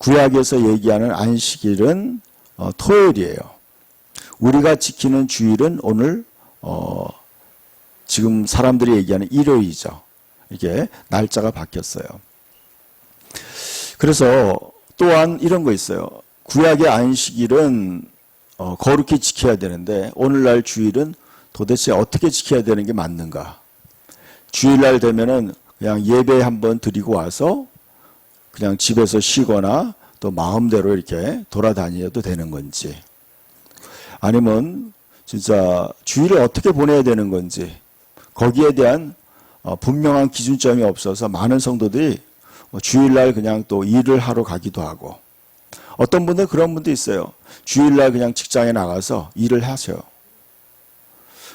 구약에서 얘기하는 안식일은 토요일이에요. 우리가 지키는 주일은 오늘 지금 사람들이 얘기하는 일요일이죠. 이게 날짜가 바뀌었어요. 그래서 또한 이런 거 있어요. 구약의 안식일은 거룩히 지켜야 되는데 오늘날 주일은 도대체 어떻게 지켜야 되는 게 맞는가? 주일날 되면은 그냥 예배 한번 드리고 와서 그냥 집에서 쉬거나 또 마음대로 이렇게 돌아다녀도 되는 건지, 아니면 진짜 주일을 어떻게 보내야 되는 건지, 거기에 대한 분명한 기준점이 없어서 많은 성도들이 주일날 그냥 또 일을 하러 가기도 하고, 어떤 분들 그런 분도 있어요. 주일날 그냥 직장에 나가서 일을 하셔요.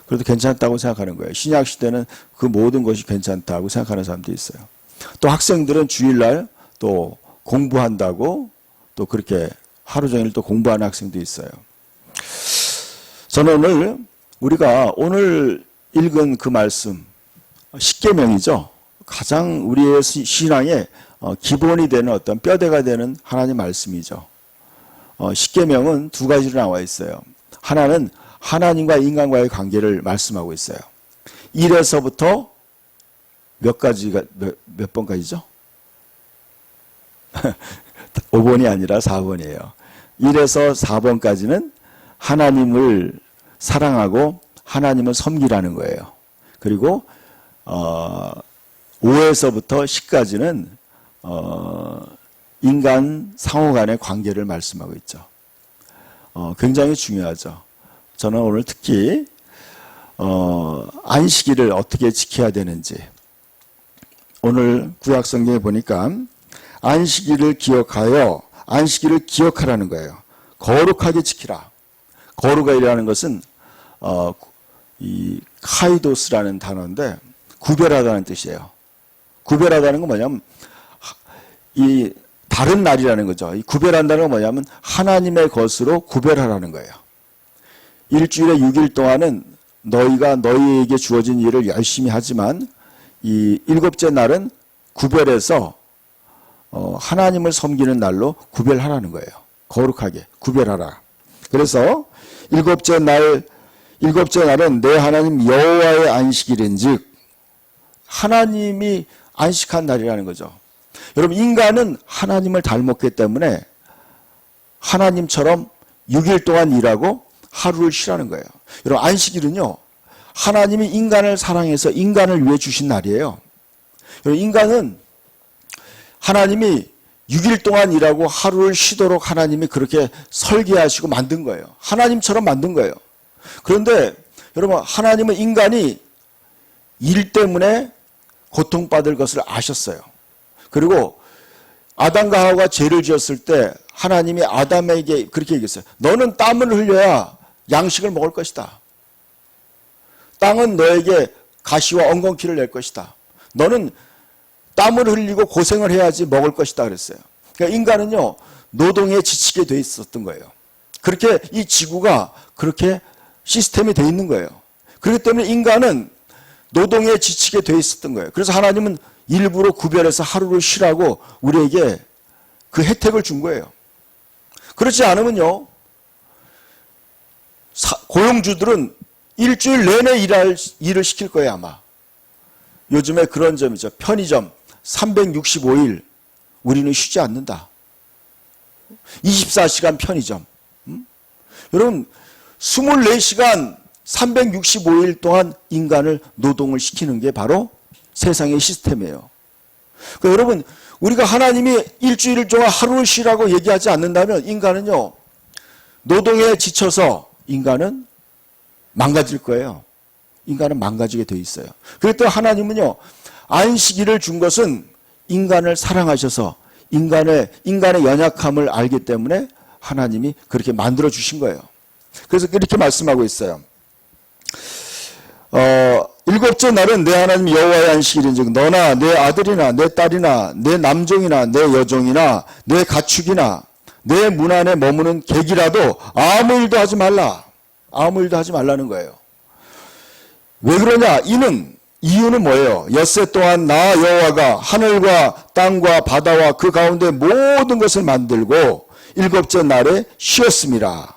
그래도 괜찮다고 생각하는 거예요. 신약 시대는 그 모든 것이 괜찮다고 생각하는 사람도 있어요. 또 학생들은 주일날 또 공부한다고 또 그렇게 하루 종일 또 공부하는 학생도 있어요. 저는 우리가 오늘 읽은 그 말씀, 십계명이죠. 가장 우리의 신앙의 기본이 되는 어떤 뼈대가 되는 하나님 말씀이죠. 십계명은 두 가지로 나와 있어요. 하나는 하나님과 인간과의 관계를 말씀하고 있어요. 1에서부터 몇 가지가 몇 번까지죠? 5번이 아니라 4번이에요. 1에서 4번까지는 하나님을 사랑하고 하나님을 섬기라는 거예요. 그리고 5에서부터 10까지는 인간 상호 간의 관계를 말씀하고 있죠. 굉장히 중요하죠. 저는 오늘 특히 안식일을 어떻게 지켜야 되는지, 오늘 구약 성경에 보니까 안식일을 기억하여, 안식일을 기억하라는 거예요. 거룩하게 지키라. 거룩이라는 것은 이 카이도스라는 단어인데 구별하다는 뜻이에요. 구별하다는 건 뭐냐면 이 다른 날이라는 거죠. 이 구별한다는 건 뭐냐면 하나님의 것으로 구별하라는 거예요. 일주일에 6일 동안은 너희가 너희에게 주어진 일을 열심히 하지만 이 일곱째 날은 구별해서 하나님을 섬기는 날로 구별하라는 거예요. 거룩하게 구별하라. 그래서 일곱째 날은 내 하나님 여호와의 안식일인즉, 하나님이 안식한 날이라는 거죠. 여러분, 인간은 하나님을 닮았기 때문에 하나님처럼 6일 동안 일하고 하루를 쉬라는 거예요. 여러분, 안식일은요, 하나님이 인간을 사랑해서 인간을 위해 주신 날이에요. 여러분, 인간은 하나님이 6일 동안 일하고 하루를 쉬도록 하나님이 그렇게 설계하시고 만든 거예요. 하나님처럼 만든 거예요. 그런데 여러분, 하나님은 인간이 일 때문에 고통받을 것을 아셨어요. 그리고 아담과 하와가 죄를 지었을 때 하나님이 아담에게 그렇게 얘기했어요. 너는 땀을 흘려야 양식을 먹을 것이다. 땅은 너에게 가시와 엉겅퀴를 낼 것이다. 너는 땀을 흘리고 고생을 해야지 먹을 것이다 그랬어요. 그러니까 인간은요, 노동에 지치게 돼 있었던 거예요. 그렇게 이 지구가 그렇게 시스템이 돼 있는 거예요. 그렇기 때문에 인간은 노동에 지치게 돼 있었던 거예요. 그래서 하나님은 일부러 구별해서 하루를 쉬라고 우리에게 그 혜택을 준 거예요. 그렇지 않으면요, 고용주들은 일주일 내내 일을 시킬 거예요, 아마. 요즘에 그런 점이죠. 편의점 365일 우리는 쉬지 않는다. 24시간 편의점. 여러분, 24시간 365일 동안 인간을 노동을 시키는 게 바로 세상의 시스템이에요. 그러니까 여러분, 우리가 하나님이 일주일 동안 하루를 쉬라고 얘기하지 않는다면 인간은요, 노동에 지쳐서 인간은 망가질 거예요. 인간은 망가지게 돼 있어요. 그랬더니 하나님은요, 안식일을 준 것은 인간을 사랑하셔서 인간의 연약함을 알기 때문에 하나님이 그렇게 만들어 주신 거예요. 그래서 이렇게 말씀하고 있어요. 일곱째 날은 내 하나님 여호와의 안식일인즉 너나 내 아들이나 내 딸이나 내 남종이나 내 여종이나 내 가축이나 내 문 안에 머무는 객이라도 아무 일도 하지 말라. 아무 일도 하지 말라는 거예요. 왜 그러냐? 이는 이유는 뭐예요? 엿새 동안 나 여호와가 하늘과 땅과 바다와 그 가운데 모든 것을 만들고 일곱째 날에 쉬었습니다.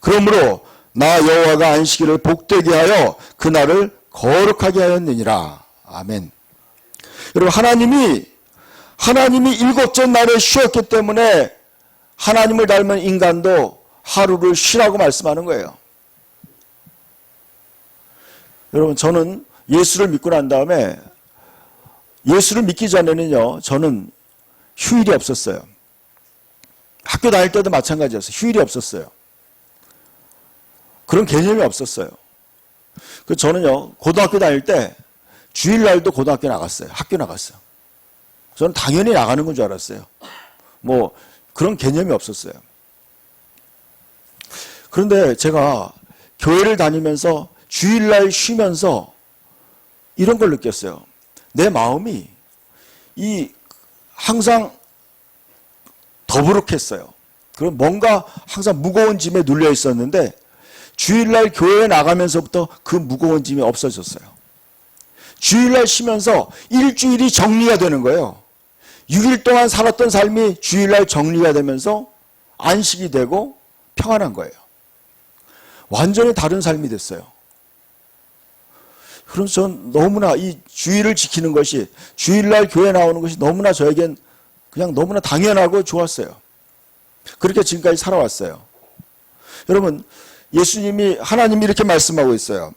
그러므로 나 여호와가 안식일을 복되게 하여 그날을 거룩하게 하였느니라. 아멘. 여러분, 하나님이 일곱째 날에 쉬었기 때문에 하나님을 닮은 인간도 하루를 쉬라고 말씀하는 거예요. 여러분, 저는 예수를 믿고 난 다음에, 예수를 믿기 전에는요, 저는 휴일이 없었어요. 학교 다닐 때도 마찬가지였어요. 휴일이 없었어요. 그런 개념이 없었어요. 저는요, 고등학교 다닐 때 주일날도 고등학교 나갔어요. 학교 나갔어요. 저는 당연히 나가는 건 줄 알았어요. 뭐 그런 개념이 없었어요. 그런데 제가 교회를 다니면서 주일날 쉬면서 이런 걸 느꼈어요. 내 마음이 항상 더부룩했어요. 그럼 뭔가 항상 무거운 짐에 눌려 있었는데 주일날 교회에 나가면서부터 그 무거운 짐이 없어졌어요. 주일날 쉬면서 일주일이 정리가 되는 거예요. 6일 동안 살았던 삶이 주일날 정리가 되면서 안식이 되고 평안한 거예요. 완전히 다른 삶이 됐어요. 그래서 전 너무나 이 주일을 지키는 것이, 주일날 교회 나오는 것이 너무나 저에겐 그냥 너무나 당연하고 좋았어요. 그렇게 지금까지 살아왔어요. 여러분, 하나님이 이렇게 말씀하고 있어요.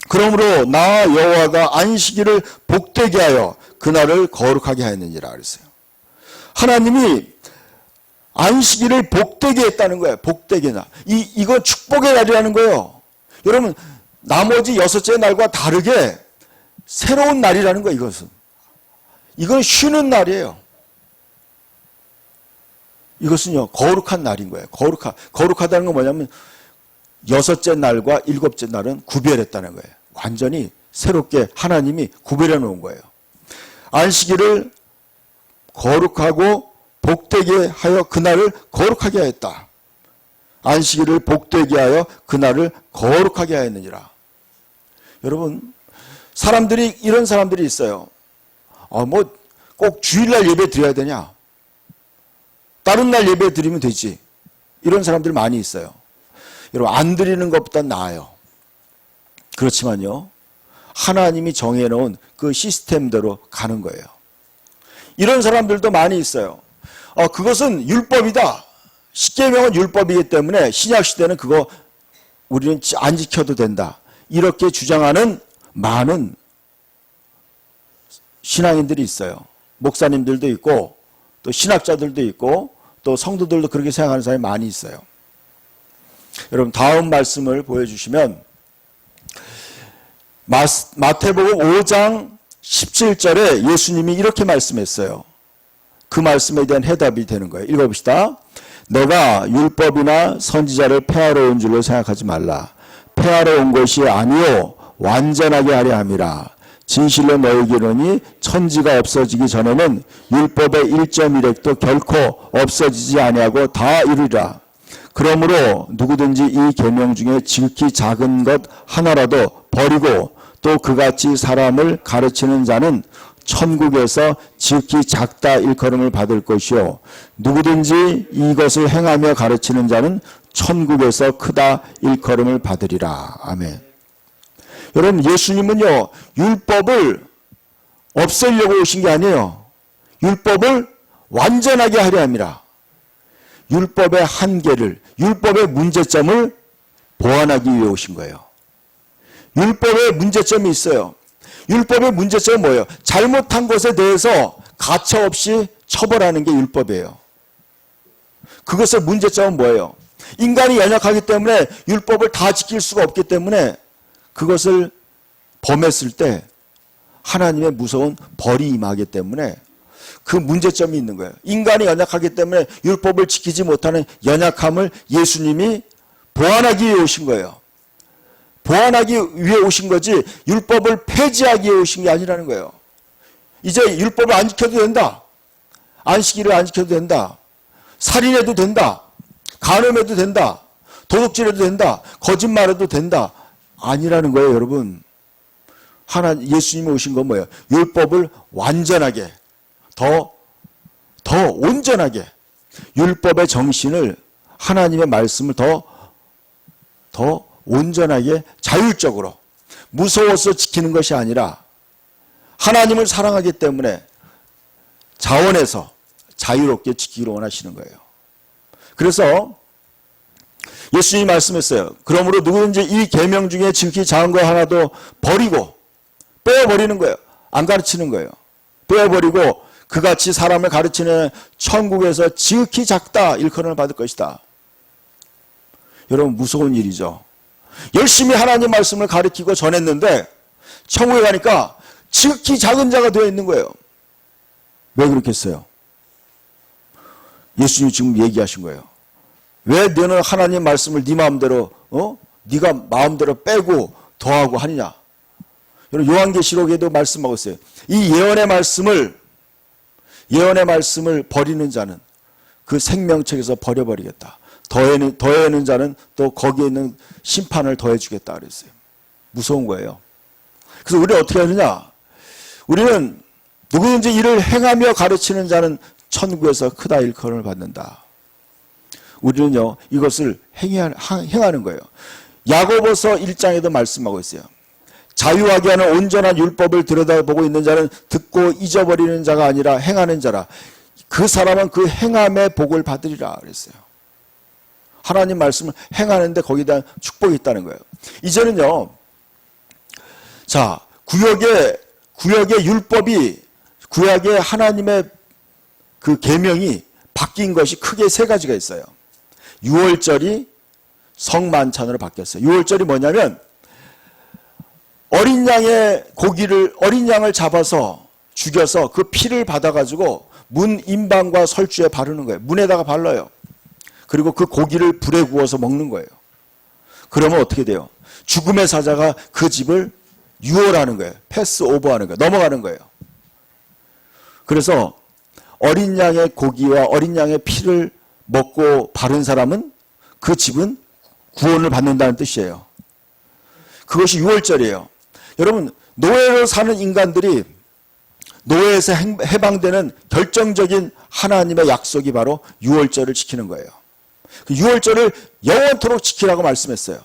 그러므로 나 여호와가 안식일을 복되게 하여 그날을 거룩하게 하였느니라 그랬어요. 하나님이 안식일을 복되게 했다는 거예요. 복되게 날. 이거 축복의 날이라는 거예요. 여러분, 나머지 6째 날과 다르게 새로운 날이라는 거예요. 이건 쉬는 날이에요. 이것은요, 거룩한 날인 거예요. 거룩하다는 건 뭐냐면 6째 날과 7째 날은 구별했다는 거예요. 완전히 새롭게 하나님이 구별해 놓은 거예요. 안식일을 거룩하고 복되게 하여 그날을 거룩하게 하였다. 안식일을 복되게 하여 그날을 거룩하게 하였느니라. 여러분, 이런 사람들이 있어요. 꼭 주일날 예배 드려야 되냐? 다른 날 예배 드리면 되지. 이런 사람들 많이 있어요. 여러분, 안 드리는 것보다 나아요. 그렇지만요, 하나님이 정해놓은 그 시스템대로 가는 거예요. 이런 사람들도 많이 있어요. 그것은 율법이다. 십계명은 율법이기 때문에 신약시대는 그거 우리는 안 지켜도 된다. 이렇게 주장하는 많은 신앙인들이 있어요. 목사님들도 있고 또 신학자들도 있고 또 성도들도 그렇게 생각하는 사람이 많이 있어요. 여러분, 다음 말씀을 보여주시면 마태복음 5장 17절에 예수님이 이렇게 말씀했어요. 그 말씀에 대한 해답이 되는 거예요. 읽어봅시다. 너가 율법이나 선지자를 폐하러 온 줄로 생각하지 말라. 폐하러 온 것이 아니요 완전하게 하려 함이라. 진실로 너희에게 이르노니 천지가 없어지기 전에는 율법의 1.1획도 결코 없어지지 아니하고 다 이루리라. 그러므로 누구든지 이 계명 중에 지극히 작은 것 하나라도 버리고 또 그같이 사람을 가르치는 자는 천국에서 지극히 작다 일컬음을 받을 것이요 누구든지 이것을 행하며 가르치는 자는 천국에서 크다 일컬음을 받으리라. 아멘. 여러분, 예수님은요, 율법을 없애려고 오신 게 아니에요. 율법을 완전하게 하려 함이라. 율법의 한계를, 율법의 문제점을 보완하기 위해 오신 거예요. 율법의 문제점이 있어요. 율법의 문제점은 뭐예요? 잘못한 것에 대해서 가차없이 처벌하는 게 율법이에요. 그것의 문제점은 뭐예요? 인간이 연약하기 때문에 율법을 다 지킬 수가 없기 때문에 그것을 범했을 때 하나님의 무서운 벌이 임하기 때문에 그 문제점이 있는 거예요. 인간이 연약하기 때문에 율법을 지키지 못하는 연약함을 예수님이 보완하기 위해 오신 거예요. 보완하기 위해 오신 거지 율법을 폐지하기 위해 오신 게 아니라는 거예요. 이제 율법을 안 지켜도 된다. 안식일을 안 지켜도 된다. 살인해도 된다. 간음해도 된다. 도둑질해도 된다. 거짓말해도 된다. 아니라는 거예요, 여러분. 예수님이 오신 건 뭐예요? 율법을 완전하게, 더 온전하게, 율법의 정신을, 하나님의 말씀을 더 온전하게, 자율적으로, 무서워서 지키는 것이 아니라 하나님을 사랑하기 때문에 자원해서 자유롭게 지키기를 원하시는 거예요. 그래서 예수님이 말씀했어요. 그러므로 누구든지 이 계명 중에 지극히 작은 거 하나도 버리고 빼어버리는 거예요. 안 가르치는 거예요. 빼어버리고 그같이 사람을 가르치는 천국에서 지극히 작다 일컬음을 받을 것이다. 여러분, 무서운 일이죠. 열심히 하나님 말씀을 가르치고 전했는데 천국에 가니까 지극히 작은 자가 되어 있는 거예요. 왜 그렇겠어요? 예수님이 지금 얘기하신 거예요. 왜 너는 하나님 말씀을 네 마음대로 네가 마음대로 빼고 더하고 하느냐? 여러분, 요한계시록에도 말씀하고 있어요. 이 예언의 말씀을 버리는 자는 그 생명책에서 버려버리겠다. 더해는 자는 또 거기에 있는 심판을 더해주겠다 그랬어요. 무서운 거예요. 그래서 우리는 어떻게 하느냐? 우리는 누구든지 이를 행하며 가르치는 자는 천국에서 크다 일컬음을 받는다. 우리는요, 이것을 행하는 거예요. 야고보서 1장에도 말씀하고 있어요. 자유하게 하는 온전한 율법을 들여다보고 있는 자는 듣고 잊어버리는 자가 아니라 행하는 자라. 그 사람은 그 행함의 복을 받으리라 그랬어요. 하나님 말씀을 행하는데 거기에 대한 축복이 있다는 거예요. 이제는요, 자, 구약의 율법이, 구약의 하나님의 그 계명이 바뀐 것이 크게 세 가지가 있어요. 유월절이 성만찬으로 바뀌었어요. 유월절이 뭐냐면 어린 양을 잡아서 죽여서 그 피를 받아가지고 문 임방과 설주에 바르는 거예요. 문에다가 발라요. 그리고 그 고기를 불에 구워서 먹는 거예요. 그러면 어떻게 돼요? 죽음의 사자가 그 집을 유월하는 거예요. 패스 오버하는 거예요. 넘어가는 거예요. 그래서 어린 양의 고기와 어린 양의 피를 먹고 바른 사람은 그 집은 구원을 받는다는 뜻이에요. 그것이 유월절이에요. 여러분, 노예로 사는 인간들이 노예에서 해방되는 결정적인 하나님의 약속이 바로 유월절을 지키는 거예요. 그 유월절을 영원토록 지키라고 말씀했어요.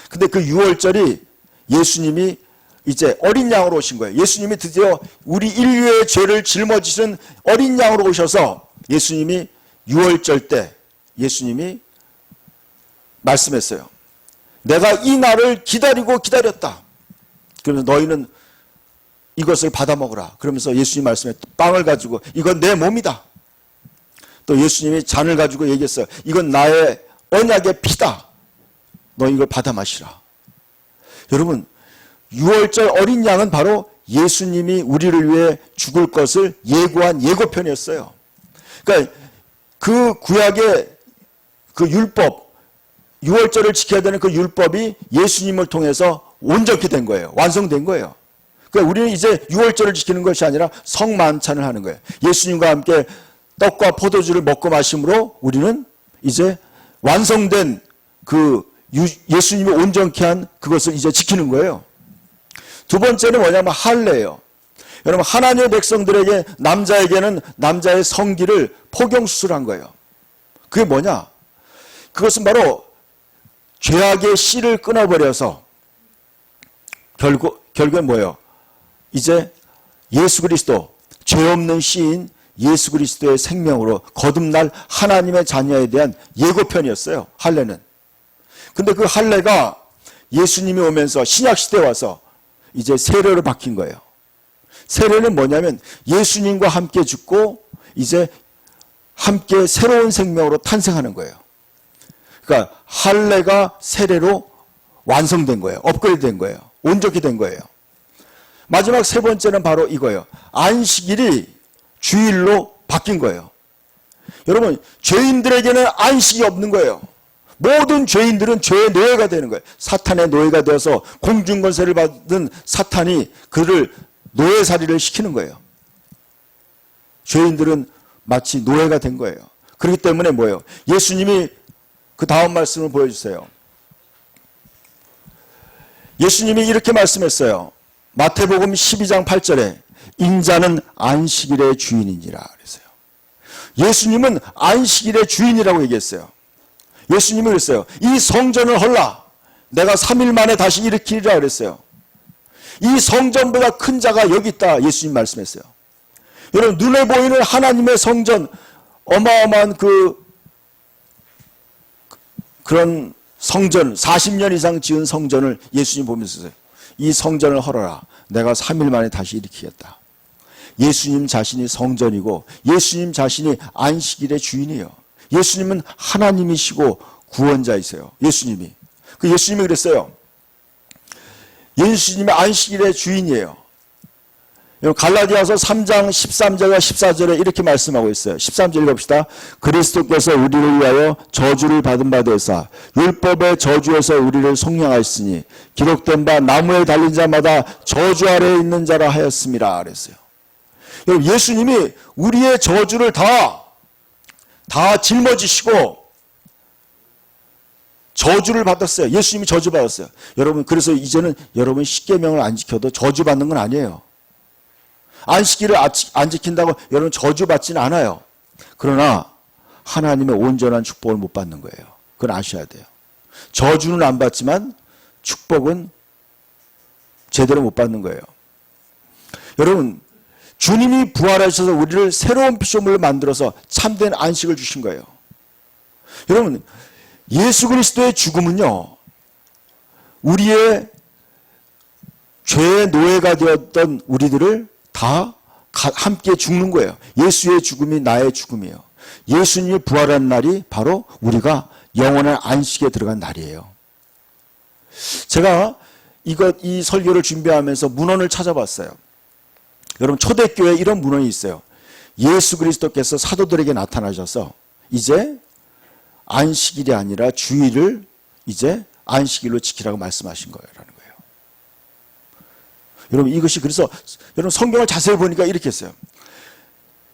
근데 그 유월절이 예수님이 이제 어린 양으로 오신 거예요. 예수님이 드디어 우리 인류의 죄를 짊어지신 어린 양으로 오셔서 예수님이 유월절 때 예수님이 말씀했어요. 내가 이 날을 기다렸다. 그러면서 너희는 이것을 받아 먹으라. 그러면서 예수님 말씀에 빵을 가지고 이건 내 몸이다. 또 예수님이 잔을 가지고 얘기했어요. 이건 나의 언약의 피다. 너희 이걸 받아 마시라. 여러분, 유월절 어린 양은 바로 예수님이 우리를 위해 죽을 것을 예고한 예고편이었어요. 그러니까 그 구약의 그 율법, 유월절을 지켜야 되는 그 율법이 예수님을 통해서 온전히 된 거예요. 완성된 거예요. 그러니까 우리는 이제 유월절을 지키는 것이 아니라 성만찬을 하는 거예요. 예수님과 함께 떡과 포도주를 먹고 마심으로 우리는 이제 완성된 그 예수님이 온전케 한 그것을 이제 지키는 거예요. 두 번째는 뭐냐면 할례예요. 여러분, 하나님의 백성들에게 남자에게는 남자의 성기를 포경수술한 거예요. 그게 뭐냐? 그것은 바로 죄악의 씨를 끊어버려서 결국엔 뭐예요? 이제 예수 그리스도, 죄 없는 씨인 예수 그리스도의 생명으로 거듭날 하나님의 자녀에 대한 예고편이었어요. 할례는. 근데 그 할례가 예수님이 오면서 신약시대에 와서 이제 세례로 바뀐 거예요. 세례는 뭐냐면 예수님과 함께 죽고 이제 함께 새로운 생명으로 탄생하는 거예요. 그러니까 할례가 세례로 완성된 거예요. 업그레이드 된 거예요. 온전히 된 거예요. 마지막 세 번째는 바로 이거예요. 안식일이 주일로 바뀐 거예요. 여러분, 죄인들에게는 안식이 없는 거예요. 모든 죄인들은 죄의 노예가 되는 거예요. 사탄의 노예가 되어서 공중권세를 받은 사탄이 그를 노예살이를 시키는 거예요. 죄인들은 마치 노예가 된 거예요. 그렇기 때문에 뭐예요? 예수님이 그 다음 말씀을 보여주세요. 예수님이 이렇게 말씀했어요. 마태복음 12장 8절에 인자는 안식일의 주인이니라 그랬어요. 예수님은 안식일의 주인이라고 얘기했어요. 예수님이 그랬어요. 이 성전을 헐라. 내가 3일 만에 다시 일으키리라 그랬어요. 이 성전보다 큰 자가 여기 있다. 예수님 말씀했어요. 여러분, 눈에 보이는 하나님의 성전, 어마어마한 그런 성전, 40년 이상 지은 성전을 예수님 보면서 이 성전을 헐어라. 내가 3일 만에 다시 일으키겠다. 예수님 자신이 성전이고 예수님 자신이 안식일의 주인이에요. 예수님은 하나님이시고 구원자이세요. 예수님이. 예수님이 그랬어요. 예수님이 안식일의 주인이에요. 갈라디아서 3장 13절과 14절에 이렇게 말씀하고 있어요. 13절 읽어봅시다. 그리스도께서 우리를 위하여 저주를 받은 바 되사 율법의 저주에서 우리를 속량하였으니 기록된 바 나무에 달린 자마다 저주 아래에 있는 자라 하였음이라 그랬어요. 여러분, 예수님이 우리의 저주를 다 짊어지시고 저주를 받았어요. 예수님이 저주받았어요. 여러분, 그래서 이제는 여러분 십계명을 안 지켜도 저주받는 건 아니에요. 안식일을 안 지킨다고 여러분 저주받지는 않아요. 그러나 하나님의 온전한 축복을 못 받는 거예요. 그건 아셔야 돼요. 저주는 안 받지만 축복은 제대로 못 받는 거예요. 여러분, 주님이 부활하셔서 우리를 새로운 피조물로 만들어서 참된 안식을 주신 거예요. 여러분, 예수 그리스도의 죽음은요, 우리의 죄의 노예가 되었던 우리들을 다 함께 죽는 거예요. 예수의 죽음이 나의 죽음이에요. 예수님이 부활한 날이 바로 우리가 영원한 안식에 들어간 날이에요. 제가 이 설교를 준비하면서 문헌을 찾아봤어요. 여러분, 초대교회에 이런 문헌이 있어요. 예수 그리스도께서 사도들에게 나타나셔서 이제 안식일이 아니라 주일을 이제 안식일로 지키라고 말씀하신 거라는 거예요. 여러분, 이것이 그래서 여러분 성경을 자세히 보니까 이렇게 했어요.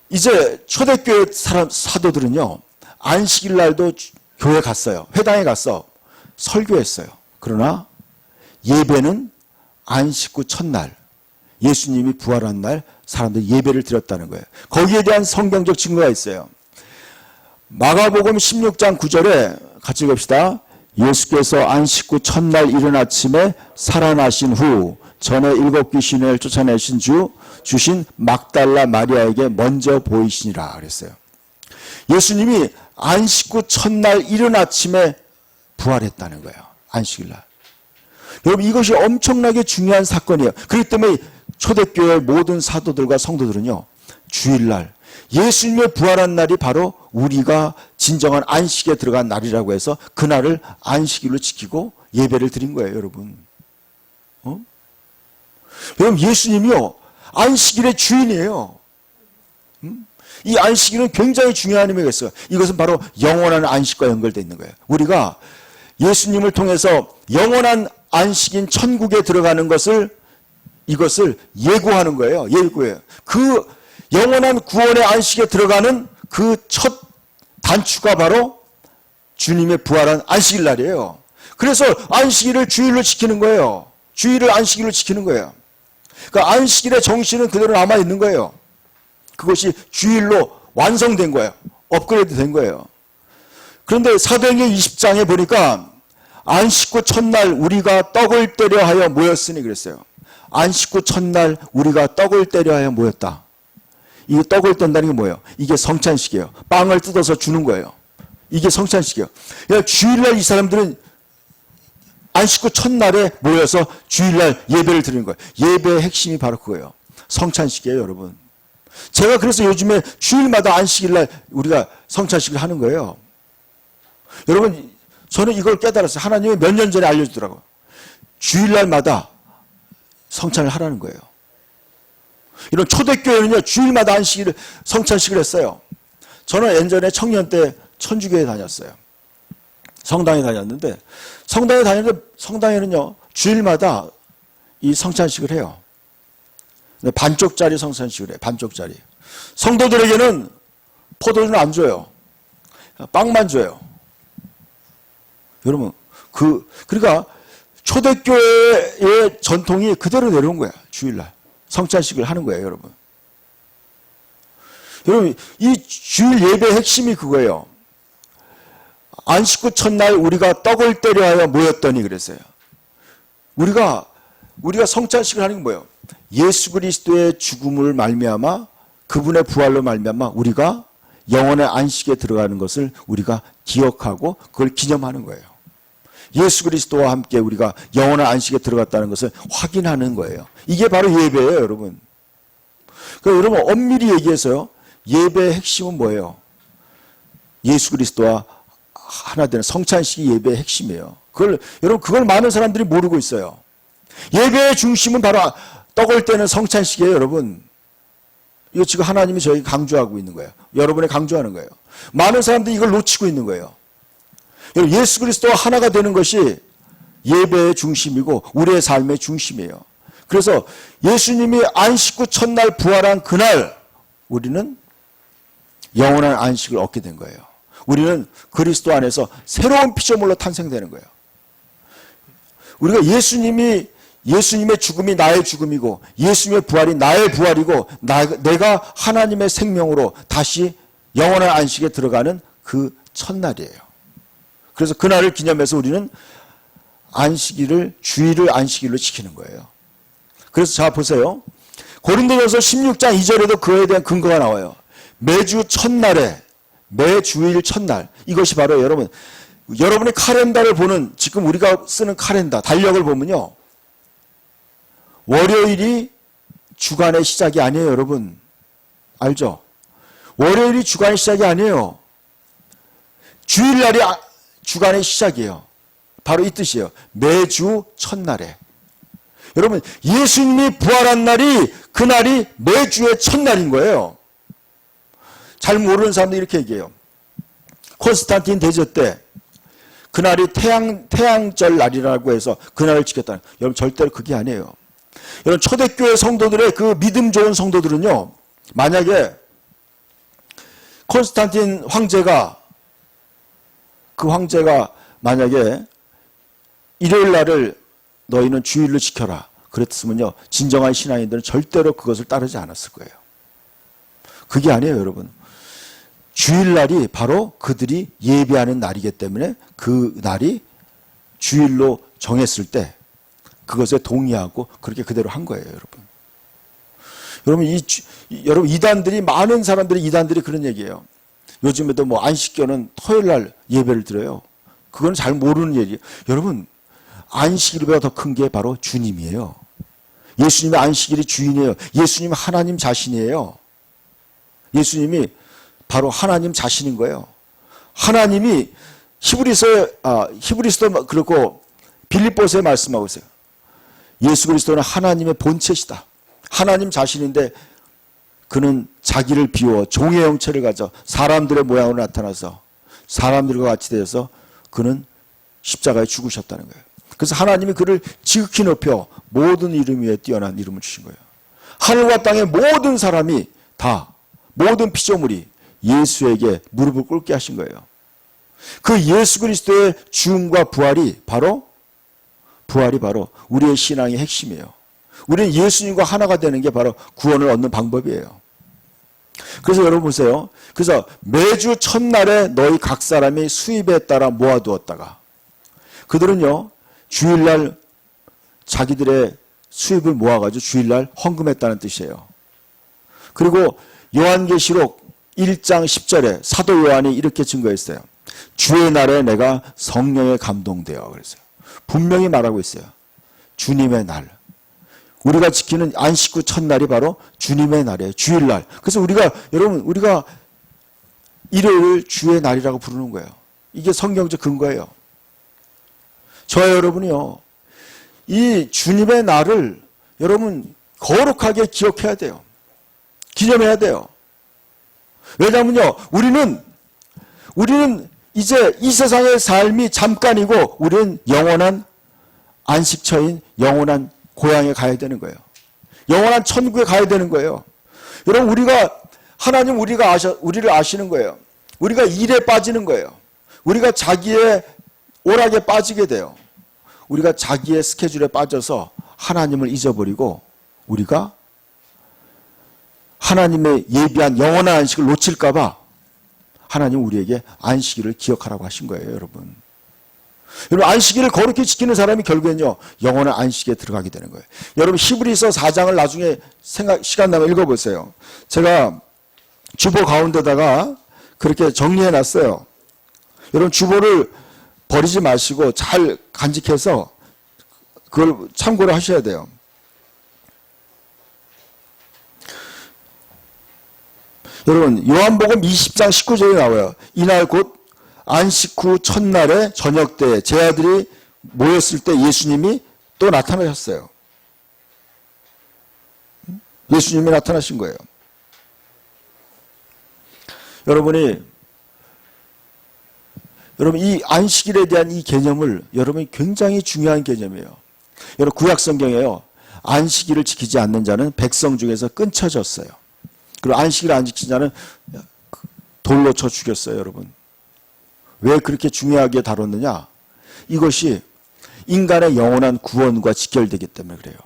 이제 초대교회 사도들은요, 안식일 날도 교회 갔어요. 회당에 가서 설교했어요. 그러나 예배는 안식 후 첫날, 예수님이 부활한 날 사람들이 예배를 드렸다는 거예요. 거기에 대한 성경적 증거가 있어요. 마가복음 16장 9절에 같이 읽읍시다. 예수께서 안식 후 첫날 이른 아침에 살아나신 후 전에 7 귀신을 쫓아내신 주신 막달라 마리아에게 먼저 보이시니라 그랬어요. 예수님이 안식 후 첫날 이른 아침에 부활했다는 거예요. 안식일날. 여러분, 이것이 엄청나게 중요한 사건이에요. 그렇기 때문에 초대교회 모든 사도들과 성도들은요, 주일날 예수님의 부활한 날이 바로 우리가 진정한 안식에 들어간 날이라고 해서 그날을 안식일로 지키고 예배를 드린 거예요, 여러분. 여러분, 예수님이요, 안식일의 주인이에요. 이 안식일은 굉장히 중요한 의미가 있어요. 이것은 바로 영원한 안식과 연결되어 있는 거예요. 우리가 예수님을 통해서 영원한 안식인 천국에 들어가는 이것을 예고하는 거예요. 예고예요. 그 영원한 구원의 안식에 들어가는 그 첫 단추가 바로 주님의 부활한 안식일 날이에요. 그래서 안식일을 주일로 지키는 거예요. 주일을 안식일로 지키는 거예요. 그러니까 안식일의 정신은 그대로 남아있는 거예요. 그것이 주일로 완성된 거예요. 업그레이드 된 거예요. 그런데 사도행전 20장에 보니까 안식 후 첫날 우리가 떡을 떼려 하여 모였으니 그랬어요. 안식 후 첫날 우리가 떡을 떼려 하여 모였다. 이 떡을 뗀다는 게 뭐예요? 이게 성찬식이에요. 빵을 뜯어서 주는 거예요. 이게 성찬식이에요. 그러니까 주일날 이 사람들은 안식 후 첫날에 모여서 주일날 예배를 드리는 거예요. 예배의 핵심이 바로 그거예요. 성찬식이에요, 여러분. 제가 그래서 요즘에 주일마다 안식일날 우리가 성찬식을 하는 거예요. 여러분, 저는 이걸 깨달았어요. 하나님이 몇 년 전에 알려주더라고요. 주일날마다 성찬을 하라는 거예요. 이런 초대교회는요, 주일마다 성찬식을 했어요. 저는 예전에 청년 때 천주교에 다녔어요. 성당에 다녔는데, 성당에는요, 주일마다 이 성찬식을 해요. 반쪽짜리 성찬식을 해요. 반쪽짜리. 성도들에게는 포도주는 안 줘요. 빵만 줘요. 여러분, 그러니까 초대교회의 전통이 그대로 내려온 거야. 주일날 성찬식을 하는 거예요, 여러분. 여러분, 이 주일 예배의 핵심이 그거예요. 안식 후 첫날 우리가 떡을 때려 하여 모였더니 그랬어요. 우리가 성찬식을 하는 게 뭐예요? 예수 그리스도의 죽음을 말미암아 그분의 부활로 말미암아 우리가 영원의 안식에 들어가는 것을 우리가 기억하고 그걸 기념하는 거예요. 예수 그리스도와 함께 우리가 영원의 안식에 들어갔다는 것을 확인하는 거예요. 이게 바로 예배예요, 여러분. 그러니까 여러분 엄밀히 얘기해서요. 예배의 핵심은 뭐예요? 예수 그리스도와 하나 되는 성찬식이 예배의 핵심이에요. 여러분 그걸 많은 사람들이 모르고 있어요. 예배의 중심은 바로 떡을 떼는 성찬식이에요, 여러분. 이거 지금 하나님이 저에게 강조하고 있는 거예요. 여러분에 강조하는 거예요. 많은 사람들이 이걸 놓치고 있는 거예요. 여러분 예수 그리스도와 하나가 되는 것이 예배의 중심이고 우리의 삶의 중심이에요. 그래서 예수님이 안식 후 첫날 부활한 그날 우리는 영원한 안식을 얻게 된 거예요. 우리는 그리스도 안에서 새로운 피조물로 탄생되는 거예요. 우리가 예수님의 죽음이 나의 죽음이고 예수님의 부활이 나의 부활이고 내가 하나님의 생명으로 다시 영원한 안식에 들어가는 그 첫날이에요. 그래서 그날을 기념해서 우리는 주일을 안식일로 지키는 거예요. 그래서 자 보세요. 고린도전서 16장 2절에도 그에 대한 근거가 나와요. 매주 첫날에 매주일 첫날 이것이 바로 여러분의 카렌다를 보는 지금 우리가 쓰는 카렌다 달력을 보면요. 월요일이 주간의 시작이 아니에요, 여러분. 알죠? 월요일이 주간의 시작이 아니에요. 주일날이 주간의 시작이에요. 바로 이 뜻이에요. 매주 첫날에. 여러분 예수님이 부활한 날이 그날이 매주의 첫날인 거예요. 잘 모르는 사람들이 이렇게 얘기해요. 콘스탄틴 대제 때 그날이 태양절 날이라고 해서 그날을 지켰다는. 여러분 절대로 그게 아니에요. 여러분 초대교회 성도들의 그 믿음 좋은 성도들은요. 만약에 콘스탄틴 황제가 만약에 일요일 날을 너희는 주일로 지켜라 그랬으면요. 진정한 신앙인들은 절대로 그것을 따르지 않았을 거예요. 그게 아니에요, 여러분. 주일날이 바로 그들이 예배하는 날이기 때문에 그 날이 주일로 정했을 때 그것에 동의하고 그렇게 그대로 한 거예요, 여러분. 여러분 이단들이 많은 사람들이 이단들이 그런 얘기예요. 요즘에도 뭐 안식교는 토요일날 예배를 드려요. 그건 잘 모르는 얘기예요. 여러분 안식일보다 더 큰 게 바로 주님이에요. 예수님의 안식일이 주인이에요. 예수님은 하나님 자신이에요. 예수님이 바로 하나님 자신인 거예요. 하나님이 히브리서도 그렇고 빌립보서에 말씀하고 있어요. 예수 그리스도는 하나님의 본체시다. 하나님 자신인데 그는 자기를 비워 종의 형체를 가져 사람들의 모양으로 나타나서 사람들과 같이 되어서 그는 십자가에 죽으셨다는 거예요. 그래서 하나님이 그를 지극히 높여 모든 이름 위에 뛰어난 이름을 주신 거예요. 하늘과 땅의 모든 사람이 다 모든 피조물이 예수에게 무릎을 꿇게 하신 거예요. 그 예수 그리스도의 죽음과 부활이 바로 우리의 신앙의 핵심이에요. 우리는 예수님과 하나가 되는 게 바로 구원을 얻는 방법이에요. 그래서 여러분 보세요. 그래서 매주 첫날에 너희 각 사람이 수입에 따라 모아두었다가 그들은요 주일날 자기들의 수입을 모아가지고 주일날 헌금했다는 뜻이에요. 그리고 요한계시록 1장 10절에 사도 요한이 이렇게 증거했어요. 주의 날에 내가 성령에 감동되어 그랬어요. 분명히 말하고 있어요. 주님의 날. 우리가 지키는 안식 후 첫날이 바로 주님의 날이에요. 주일날. 그래서 우리가 일요일 주의 날이라고 부르는 거예요. 이게 성경적 근거예요. 저와 여러분이요. 이 주님의 날을 여러분 거룩하게 기억해야 돼요. 기념해야 돼요. 왜냐하면요. 우리는 이제 이 세상의 삶이 잠깐이고 우리는 영원한 안식처인 영원한 고향에 가야 되는 거예요. 영원한 천국에 가야 되는 거예요. 여러분 하나님 우리를 아시는 거예요. 우리가 일에 빠지는 거예요. 우리가 자기의 오락에 빠지게 돼요. 우리가 자기의 스케줄에 빠져서 하나님을 잊어버리고 우리가 하나님의 예비한 영원한 안식을 놓칠까 봐 하나님 우리에게 안식일을 기억하라고 하신 거예요, 여러분. 여러분, 안식일을 거룩히 지키는 사람이 결국엔요, 영원한 안식에 들어가게 되는 거예요. 여러분, 히브리서 4장을 나중에 시간 나면 읽어보세요. 제가 주보 가운데다가 그렇게 정리해 놨어요. 여러분, 주보를 버리지 마시고 잘 간직해서 그걸 참고를 하셔야 돼요. 여러분, 요한복음 20장 19절에 나와요. 이날 곧 안식 후 첫날에 저녁 때 제 아들이 모였을 때 예수님이 또 나타나셨어요. 예수님이 나타나신 거예요. 여러분, 이 안식일에 대한 이 개념을 여러분이 굉장히 중요한 개념이에요. 여러분, 구약 성경에요. 안식일을 지키지 않는 자는 백성 중에서 끊쳐졌어요. 그리고 안식일을 안 지킨 자는 돌로 쳐 죽였어요, 여러분. 왜 그렇게 중요하게 다뤘느냐? 이것이 인간의 영원한 구원과 직결되기 때문에 그래요.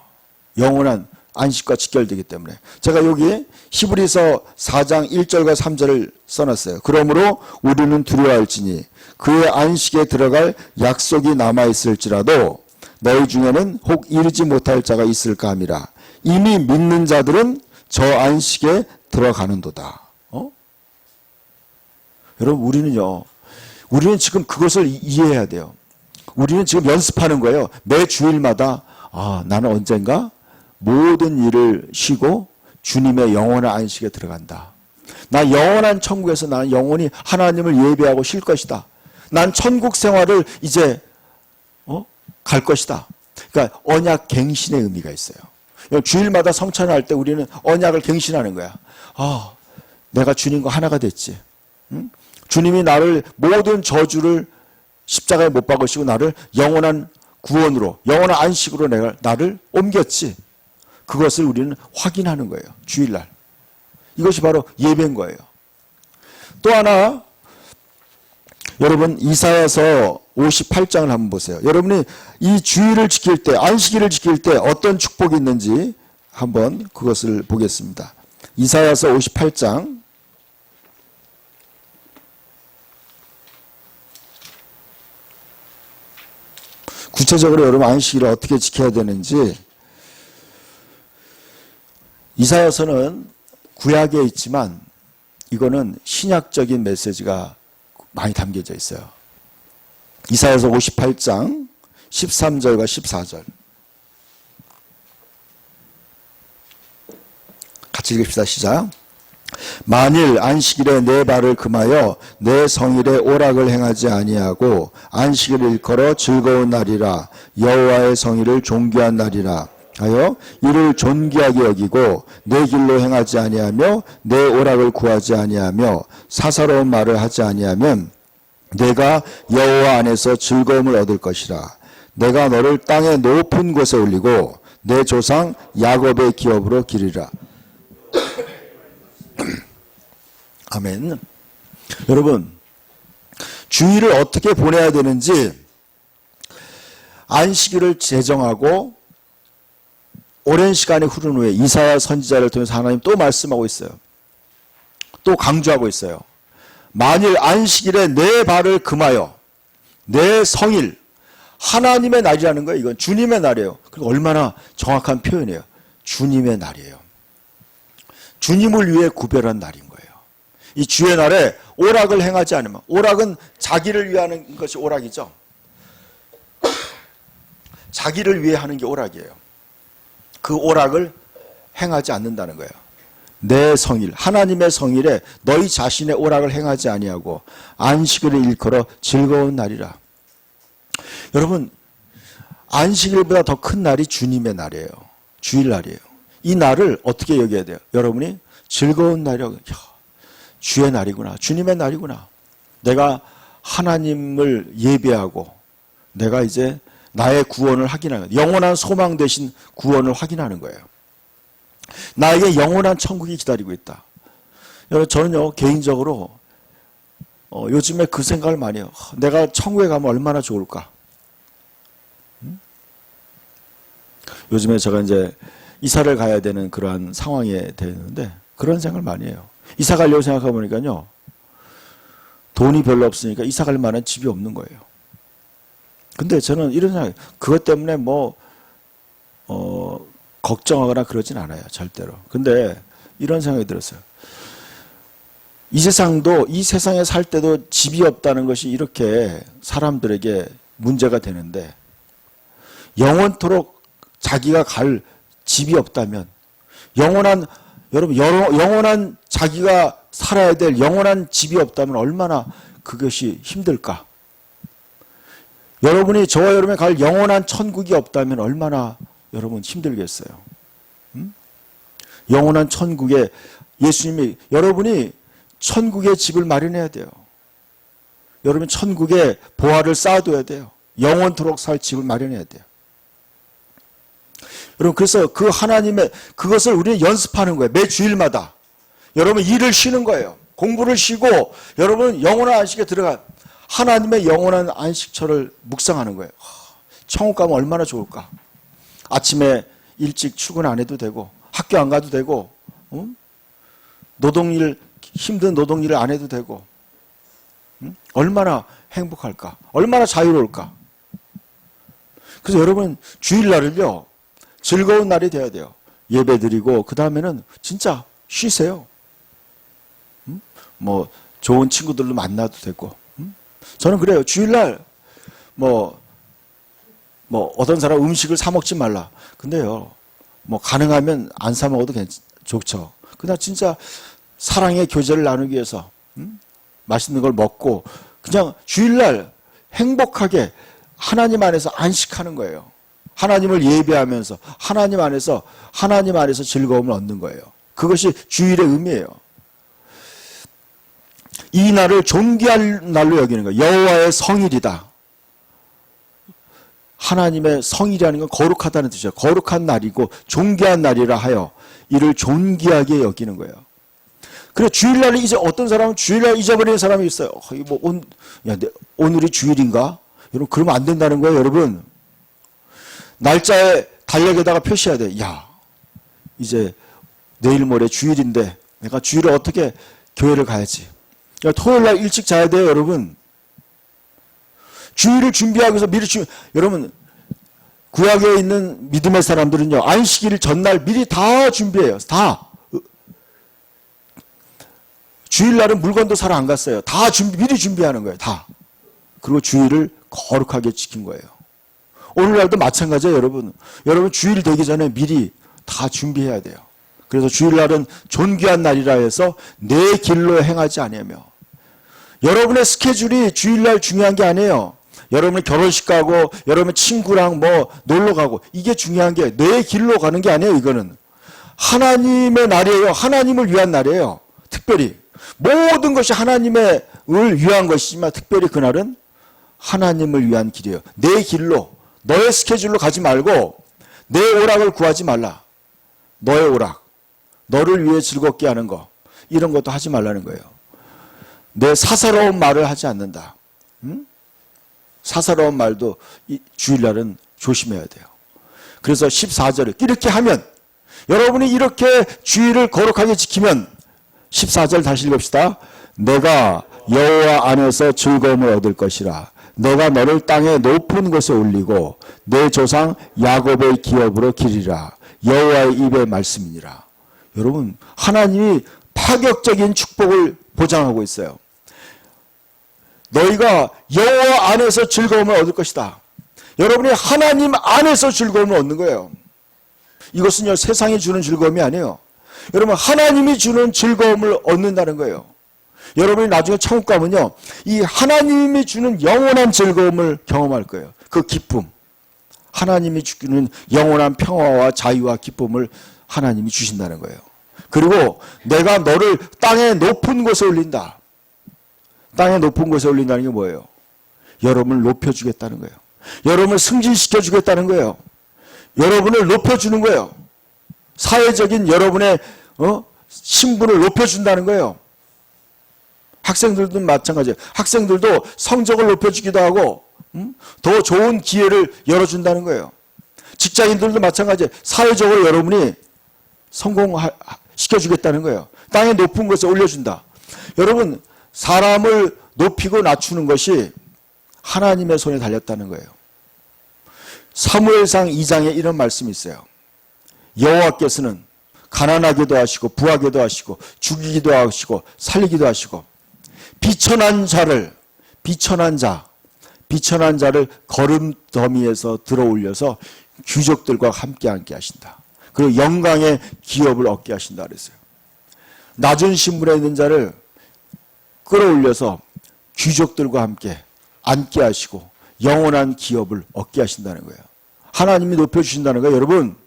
영원한 안식과 직결되기 때문에. 제가 여기 히브리서 4장 1절과 3절을 써놨어요. 그러므로 우리는 두려워할지니 그의 안식에 들어갈 약속이 남아있을지라도 너희 중에는 혹 이르지 못할 자가 있을까 함이라. 이미 믿는 자들은 저 안식에 들어가는도다. 여러분, 우리는 지금 그것을 이해해야 돼요. 우리는 지금 연습하는 거예요. 매 주일마다 나는 언젠가 모든 일을 쉬고 주님의 영원한 안식에 들어간다. 나 영원한 천국에서 나는 영원히 하나님을 예배하고 쉴 것이다. 난 천국 생활을 이제 갈 것이다. 그러니까 언약 갱신의 의미가 있어요. 주일마다 성찬을 할 때 우리는 언약을 갱신하는 거야. 내가 주님과 하나가 됐지. 응? 주님이 나를 모든 저주를 십자가에 못 박으시고 나를 영원한 구원으로, 영원한 안식으로 나를 옮겼지. 그것을 우리는 확인하는 거예요. 주일날. 이것이 바로 예배인 거예요. 또 하나, 여러분, 이사야서 58장을 한번 보세요. 여러분이 이 주일을 지킬 때, 안식일을 지킬 때 어떤 축복이 있는지 한번 그것을 보겠습니다. 이사야서 58장 구체적으로 여러분 안식일을 어떻게 지켜야 되는지, 이사야서는 구약에 있지만 이거는 신약적인 메시지가 많이 담겨져 있어요. 이사야서 58장 13절과 14절 같이 읽읍시다. 시작. 만일 안식일에 내 발을 금하여 내 성일에 오락을 행하지 아니하고 안식일을 일컬어 즐거운 날이라 여호와의 성일을 존귀한 날이라 하여 이를 존귀하게 여기고 내 길로 행하지 아니하며 내 오락을 구하지 아니하며 사사로운 말을 하지 아니하면 내가 여호와 안에서 즐거움을 얻을 것이라. 내가 너를 땅의 높은 곳에 올리고 내 조상 야곱의 기업으로 기리라. 아멘. 여러분, 주일을 어떻게 보내야 되는지 안식일을 제정하고 오랜 시간이 흐른 후에 이사야 선지자를 통해서 하나님 또 말씀하고 있어요. 또 강조하고 있어요. 만일 안식일에 내 발을 금하여 내 성일, 하나님의 날이라는 거예요. 이건 주님의 날이에요. 그리고 얼마나 정확한 표현이에요. 주님의 날이에요. 주님을 위해 구별한 날인 거예요. 이 주의 날에 오락을 행하지 않으면, 오락은 자기를 위하는 것이 오락이죠. 자기를 위해 하는 게 오락이에요. 그 오락을 행하지 않는다는 거예요. 내 성일, 하나님의 성일에 너희 자신의 오락을 행하지 아니하고 안식일을 일컬어 즐거운 날이라. 여러분, 안식일보다 더 큰 날이 주님의 날이에요. 주일날이에요. 이 날을 어떻게 여겨야 돼요? 여러분이 즐거운 날이라고, 주의 날이구나, 주님의 날이구나. 내가 하나님을 예배하고 내가 이제 나의 구원을 확인하는 거예요. 영원한 소망 대신 구원을 확인하는 거예요. 나에게 영원한 천국이 기다리고 있다. 여러분, 저는요 개인적으로 요즘에 그 생각을 많이 해요. 내가 천국에 가면 얼마나 좋을까? 요즘에 제가 이제 이사를 가야 되는 그러한 상황에 되는데 그런 생각을 많이 해요. 이사 가려고 생각해 보니까요. 돈이 별로 없으니까 이사 갈 만한 집이 없는 거예요. 근데 저는 이런 생각, 그것 때문에 걱정하거나 그러진 않아요. 절대로. 근데 이런 생각이 들었어요. 이 세상에 살 때도 집이 없다는 것이 이렇게 사람들에게 문제가 되는데 영원토록 자기가 갈 집이 없다면 영원한 자기가 살아야 될 영원한 집이 없다면 얼마나 그것이 힘들까? 저와 여러분이 갈 영원한 천국이 없다면 얼마나 여러분 힘들겠어요? 영원한 천국에 여러분이 천국에 집을 마련해야 돼요. 여러분 천국에 보화를 쌓아둬야 돼요. 영원토록 살 집을 마련해야 돼요. 여러분 그래서 그 하나님의 그것을 우리는 연습하는 거예요. 매 주일마다. 여러분 일을 쉬는 거예요. 공부를 쉬고 여러분 영원한 안식에 들어가 하나님의 영원한 안식처를 묵상하는 거예요. 천국 가면 얼마나 좋을까. 아침에 일찍 출근 안 해도 되고 학교 안 가도 되고 힘든 노동일을 안 해도 되고 얼마나 행복할까. 얼마나 자유로울까. 그래서 여러분 주일날을요. 즐거운 날이 돼야 돼요. 예배 드리고 그 다음에는 진짜 쉬세요. 좋은 친구들도 만나도 되고. 저는 그래요. 주일날 어떤 사람 음식을 사 먹지 말라. 근데요. 가능하면 안 사 먹어도 좋죠. 그냥 진짜 사랑의 교제를 나누기 위해서 맛있는 걸 먹고 그냥 주일날 행복하게 하나님 안에서 안식하는 거예요. 하나님을 예배하면서 하나님 안에서 즐거움을 얻는 거예요. 그것이 주일의 의미예요. 이 날을 존귀한 날로 여기는 거예요. 여호와의 성일이다. 하나님의 성일이라는 건 거룩하다는 뜻이에요. 거룩한 날이고 존귀한 날이라 하여 이를 존귀하게 여기는 거예요. 그래 주일날을 어떤 사람은 주일날 잊어버리는 사람이 있어요. 오늘이 주일인가? 여러분 그러면 안 된다는 거예요, 여러분. 날짜에 달력에다가 표시해야 돼. 이제 내일 모레 주일인데 내가 주일에 어떻게 교회를 가야지. 토요일날 일찍 자야 돼요, 여러분. 주일을 준비하기 위해서 여러분 구약에 있는 믿음의 사람들은요. 안식일 전날 미리 다 준비해요. 다. 주일날은 물건도 사러 안 갔어요. 다 미리 준비하는 거예요. 다. 그리고 주일을 거룩하게 지킨 거예요. 오늘날도 마찬가지예요, 여러분. 여러분 주일 되기 전에 미리 다 준비해야 돼요. 그래서 주일날은 존귀한 날이라 해서 내 길로 행하지 아니하며. 여러분의 스케줄이 주일날 중요한 게 아니에요. 여러분이 결혼식 가고 여러분 친구랑 놀러 가고 이게 중요한 게 내 길로 가는 게 아니에요. 이거는 하나님의 날이에요. 하나님을 위한 날이에요. 특별히 모든 것이 하나님을 위한 것이지만 특별히 그날은 하나님을 위한 길이에요. 내 길로 너의 스케줄로 가지 말고 내 오락을 구하지 말라. 너의 오락, 너를 위해 즐겁게 하는 거 이런 것도 하지 말라는 거예요. 내 사사로운 말을 하지 않는다. 사사로운 말도 주일날은 조심해야 돼요. 그래서 14절에 이렇게 하면 여러분이 이렇게 주일을 거룩하게 지키면 14절 다시 읽읍시다. 내가 여호와 안에서 즐거움을 얻을 것이라. 내가 너를 땅의 높은 곳에 올리고 내 조상 야곱의 기업으로 기리라. 여호와의 입의 말씀이니라. 여러분 하나님이 파격적인 축복을 보장하고 있어요. 너희가 여호와 안에서 즐거움을 얻을 것이다. 여러분이 하나님 안에서 즐거움을 얻는 거예요. 이것은요 세상이 주는 즐거움이 아니에요. 여러분 하나님이 주는 즐거움을 얻는다는 거예요. 여러분이 나중에 천국 가면요 이 하나님이 주는 영원한 즐거움을 경험할 거예요. 그 기쁨, 하나님이 주는 영원한 평화와 자유와 기쁨을 하나님이 주신다는 거예요. 그리고 내가 너를 땅의 높은 곳에 올린다. 땅의 높은 곳에 올린다는 게 뭐예요? 여러분을 높여주겠다는 거예요. 여러분을 승진시켜주겠다는 거예요. 여러분을 높여주는 거예요. 사회적인 여러분의 신분을 높여준다는 거예요. 학생들도 마찬가지예요. 학생들도 성적을 높여주기도 하고 더 좋은 기회를 열어준다는 거예요. 직장인들도 마찬가지예요. 사회적으로 여러분이 성공시켜주겠다는 거예요. 땅의 높은 곳에 올려준다. 여러분, 사람을 높이고 낮추는 것이 하나님의 손에 달렸다는 거예요. 사무엘상 2장에 이런 말씀이 있어요. 여호와께서는 가난하게도 하시고 부하게도 하시고 죽이기도 하시고 살리기도 하시고 비천한 자를 거름더미에서 들어 올려서 귀족들과 함께 앉게 하신다. 그리고 영광의 기업을 얻게 하신다 그랬어요. 낮은 신분에 있는 자를 끌어올려서 귀족들과 함께 앉게 하시고 영원한 기업을 얻게 하신다는 거예요. 하나님이 높여주신다는 거예요. 여러분,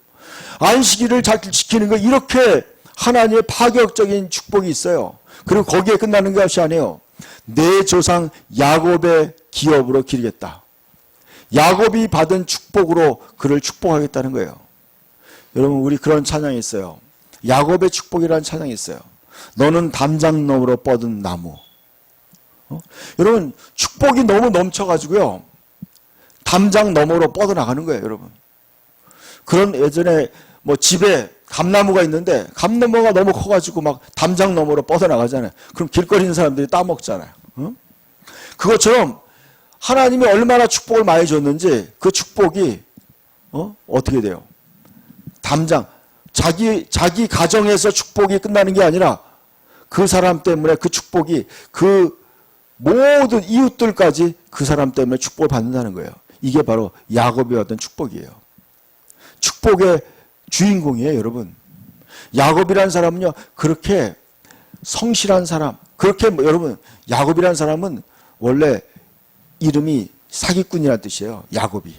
안식일을 잘 지키는 거, 이렇게 하나님의 파격적인 축복이 있어요. 그리고 거기에 끝나는 것이 아니에요. 내 조상 야곱의 기업으로 기르겠다. 야곱이 받은 축복으로 그를 축복하겠다는 거예요. 여러분, 우리 그런 찬양이 있어요. 야곱의 축복이라는 찬양이 있어요. 너는 담장 너머로 뻗은 나무. 여러분, 축복이 너무 넘쳐가지고요, 담장 너머로 뻗어나가는 거예요, 여러분. 그런 예전에 뭐 집에 감나무가 있는데 감나무가 너무 커가지고 막 담장 너머로 뻗어나가잖아요. 그럼 길거리 있는 사람들이 따먹잖아요. 그것처럼 하나님이 얼마나 축복을 많이 줬는지 그 축복이 어떻게 돼요? 담장, 자기 가정에서 축복이 끝나는 게 아니라 그 사람 때문에 그 축복이 그 모든 이웃들까지 그 사람 때문에 축복을 받는다는 거예요. 이게 바로 야곱이 받은 축복이에요. 축복의 주인공이에요, 여러분. 야곱이라는 사람은요, 그렇게 성실한 사람, 그렇게 여러분, 야곱이라는 사람은 원래 이름이 사기꾼이라는 뜻이에요. 야곱이.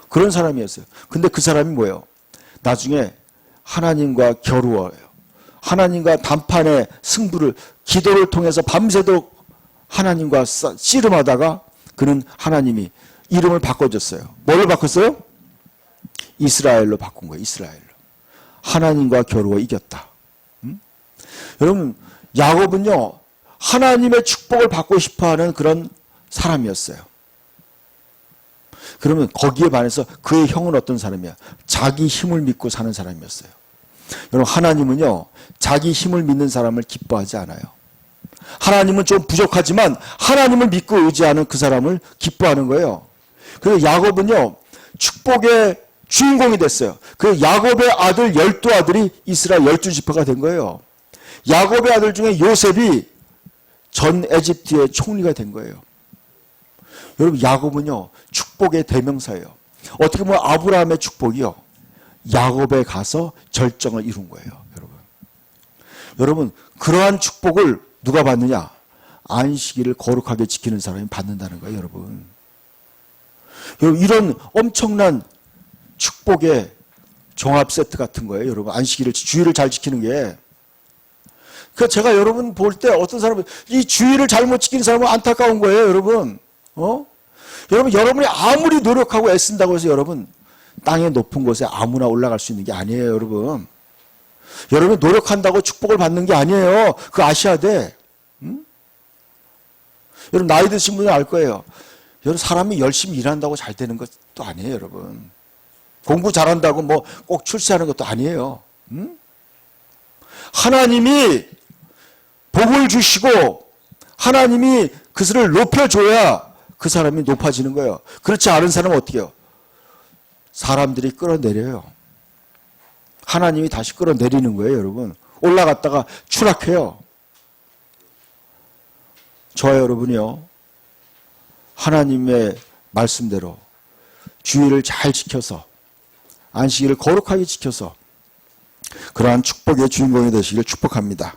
그런 사람이었어요. 근데 그 사람이 뭐예요? 나중에 하나님과 겨루어요. 하나님과 단판의 승부를, 기도를 통해서 밤새도록 하나님과 씨름하다가 그는 하나님이 이름을 바꿔줬어요. 뭘로 바꿨어요? 이스라엘로 바꾼 거예요. 이스라엘로. 하나님과 겨루어 이겼다. 여러분, 야곱은요, 하나님의 축복을 받고 싶어하는 그런 사람이었어요. 그러면 거기에 반해서 그의 형은 어떤 사람이야? 자기 힘을 믿고 사는 사람이었어요. 여러분, 하나님은요, 자기 힘을 믿는 사람을 기뻐하지 않아요. 하나님은 좀 부족하지만 하나님을 믿고 의지하는 그 사람을 기뻐하는 거예요. 그래서 야곱은요, 축복의 주인공이 됐어요. 그 야곱의 아들 12아들이 이스라엘 12지파가 된 거예요. 야곱의 아들 중에 요셉이 전 에집트의 총리가 된 거예요. 여러분, 야곱은요, 축복의 대명사예요. 어떻게 보면 아브라함의 축복이요, 야곱에 가서 절정을 이룬 거예요. 여러분, 그러한 축복을 누가 받느냐? 안식일을 거룩하게 지키는 사람이 받는다는 거예요, 여러분. 여러분, 이런 엄청난 축복의 종합 세트 같은 거예요, 여러분. 안식일을, 주일을 잘 지키는 게. 그 제가 여러분 볼 때 어떤 사람은 이 주일을 잘못 지키는 사람은 안타까운 거예요, 여러분. 여러분, 여러분이 아무리 노력하고 애쓴다고 해서 여러분, 땅의 높은 곳에 아무나 올라갈 수 있는 게 아니에요, 여러분. 여러분, 노력한다고 축복을 받는 게 아니에요. 그거 아셔야 돼. 여러분, 나이 드신 분은 알 거예요. 여러분, 사람이 열심히 일한다고 잘 되는 것도 아니에요, 여러분. 공부 잘한다고 뭐 꼭 출세하는 것도 아니에요. 하나님이 복을 주시고 하나님이 그것을 높여줘야 그 사람이 높아지는 거예요. 그렇지 않은 사람은 어떻게 해요? 사람들이 끌어내려요. 하나님이 다시 끌어내리는 거예요, 여러분. 올라갔다가 추락해요. 저와 여러분이요, 하나님의 말씀대로 주의를 잘 지켜서 안식일을 거룩하게 지켜서 그러한 축복의 주인공이 되시기를 축복합니다.